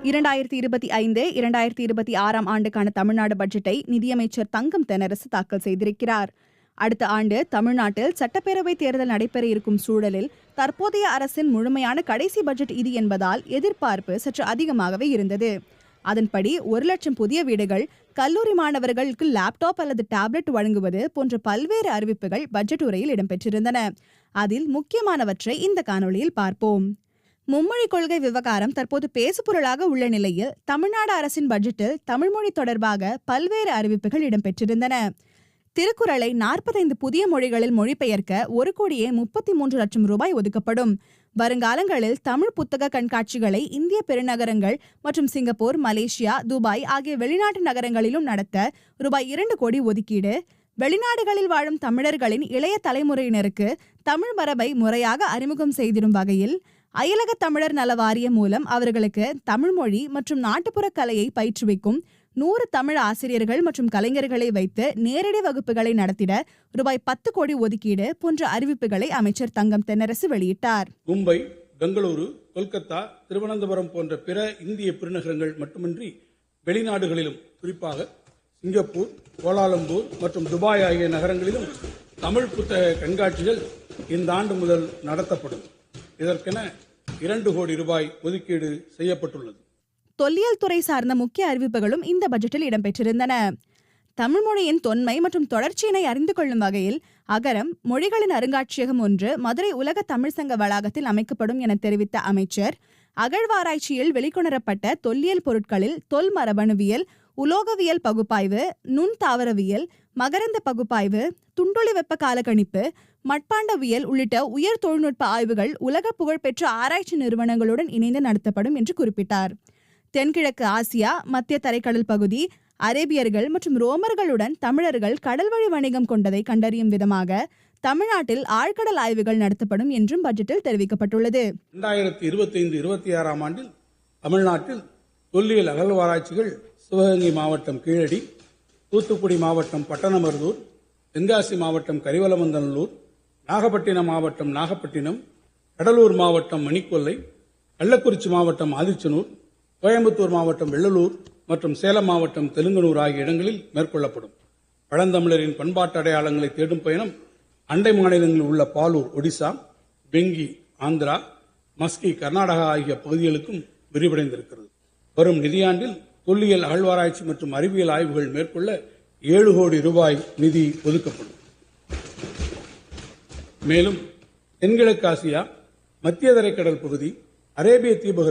2025-2026 ஆண்டுக்கான தமிழ்நாடு பட்ஜெட்டை நிதியமைச்சர் தங்கம் தென்னரசு தாக்கல் செய்திருக்கிறார். அடுத்த ஆண்டு தமிழ்நாட்டில் சட்டப்பேரவை தேர்தல் நடைபெற இருக்கும் சூழலில் தற்போதைய அரசின் முழுமையான கடைசி பட்ஜெட் இது என்பதால் எதிர்பார்ப்பு சற்று அதிகமாகவே இருந்தது. அதன்படி 1 லட்சம் புதிய வீடுகள், கல்லூரி மாணவர்களுக்கு லேப்டாப் அல்லது டேப்லெட் வழங்குவது போன்ற பல்வேறு அறிவிப்புகள் பட்ஜெட் உரையில் இடம்பெற்றிருந்தன. அதில் முக்கியமானவற்றை இந்த காணொளியில் பார்ப்போம். மும்மொழி கொள்கை விவகாரம் தற்போது பேசுபொருளாக உள்ள நிலையில் தமிழ்நாடு அரசின் பட்ஜெட்டில் தமிழ்மொழி தொடர்பாக பல்வேறு அறிவிப்புகள் இடம்பெற்றிருந்தன. திருக்குறளை 45 புதிய மொழிகளில் மொழிபெயர்க்க 1,33 லட்சம் ரூபாய் ஒதுக்கப்படும். வருங்காலங்களில் தமிழ் புத்தக கண்காட்சிகளை இந்திய பெருநகரங்கள் மற்றும் சிங்கப்பூர், மலேசியா, துபாய் ஆகிய வெளிநாட்டு நகரங்களிலும் நடத்த ரூபாய் 2 கோடி ஒதுக்கீடு. வெளிநாடுகளில் வாழும் தமிழர்களின் இளைய தலைமுறையினருக்கு தமிழ் மரபை முறையாக அறிமுகம் செய்திடும் வகையில் அயலக தமிழர் நல வாரியம் மூலம் அவர்களுக்கு தமிழ்மொழி மற்றும் நாட்டுப்புற கலையை பயிற்றுவிக்கும் 100 தமிழ் ஆசிரியர்கள் மற்றும் கலைஞர்களை வைத்து நேரடி வகுப்புகளை நடத்திட ரூபாய் 10 கோடி ஒதுக்கீடு போன்ற அறிவிப்புகளை அமைச்சர் தங்கம் தென்னரசு வெளியிட்டார். மும்பை, பெங்களூரு, கொல்கத்தா, திருவனந்தபுரம் போன்ற பிற இந்திய பெருநகரங்கள் மட்டுமின்றி வெளிநாடுகளிலும், குறிப்பாக சிங்கப்பூர், கோலாலம்பூர் மற்றும் துபாய் ஆகிய நகரங்களிலும் தமிழ் புத்தக கண்காட்சிகள் இந்த ஆண்டு முதல் நடத்தப்படும். இதற்கென 2 கோடி ரூபாய் ஒதுக்கீடு செய்யப்பட்டுள்ளது. தொல்லியல் துறை சார்ந்த முக்கிய அறிவிப்புகளும் இந்த பட்ஜெட்டில் இடம்பெற்றிருந்தன. தமிழ் மொழியின் தொன்மை மற்றும் தொடர்ச்சியினை அறிந்து கொள்ளும் வகையில் அகரம் மொழிகளின் அருங்காட்சியகம் ஒன்று மதுரை உலக தமிழ் சங்க வளாகத்தில் அமைக்கப்படும் என தெரிவித்த அமைச்சர், அகழ்வாராய்ச்சியில் வெளிக்கொணரப்பட்ட தொல்லியல் பொருட்களில் தொல் மரபணுவியல், உலோகவியல் பகுப்பாய்வு, நுண் தாவரவியல், மகரந்த பகுப்பாய்வு, துண்டொளி வெப்ப காலக்கணிப்பு, மட்பாண்டவியல் உள்ளிட்ட உயர் தொழில்நுட்ப ஆய்வுகள் உலக புகழ்பெற்ற ஆராய்ச்சி நிறுவனங்களுடன் இணைந்து நடத்தப்படும் என்று குறிப்பிட்டார். தென்கிழக்கு ஆசியா, மத்திய தரைக்கடல் பகுதி, அரேபியர்கள் மற்றும் ரோமர்களுடன் தமிழர்கள் கடல்வழி வணிகம் கொண்டதை கண்டறியும் விதமாக தமிழ்நாட்டில் ஆழ்கடல் ஆய்வுகள் நடத்தப்படும் என்றும் பட்ஜெட்டில் தெரிவிக்கப்பட்டுள்ளது. 2025-26 ஆண்டில் தமிழ்நாட்டில் தொல்லியல் அகழ்வாராய்ச்சிகள் சிவகங்கை மாவட்டம் கீழடி, தூத்துக்குடி மாவட்டம் பட்டணமருதூர், தென்காசி மாவட்டம் கரிவலமந்தநல்லூர், நாகப்பட்டினம் மாவட்டம் நாகப்பட்டினம், கடலூர் மாவட்டம் மணிக்கொல்லை, கள்ளக்குறிச்சி மாவட்டம் ஆதிச்சனூர், கோயம்புத்தூர் மாவட்டம் வெள்ளலூர் மற்றும் சேலம் மாவட்டம் தெலுங்கனூர் ஆகிய இடங்களில் மேற்கொள்ளப்படும். பழந்தமிழரின் பண்பாட்டு அடையாளங்களை தேடும் பயணம் அண்டை மாநிலங்களில் உள்ள பாலூர் ஒடிசா, பெங்கி ஆந்திரா, மஸ்கி கர்நாடகா ஆகிய பகுதிகளுக்கும் விரிவடைந்திருக்கிறது. வரும் நிதியாண்டில் தொல்லியல் அகழ்வாராய்ச்சி மற்றும் அறிவியல் ஆய்வுகள் மேற்கொள்ள 7 கோடி ரூபாய் நிதி ஒதுக்கப்படும். மேலும் தென்கிழக்கு ஆசியா, மத்திய தரைக்கடல் பகுதி, அரேபிய தீபகற்பம்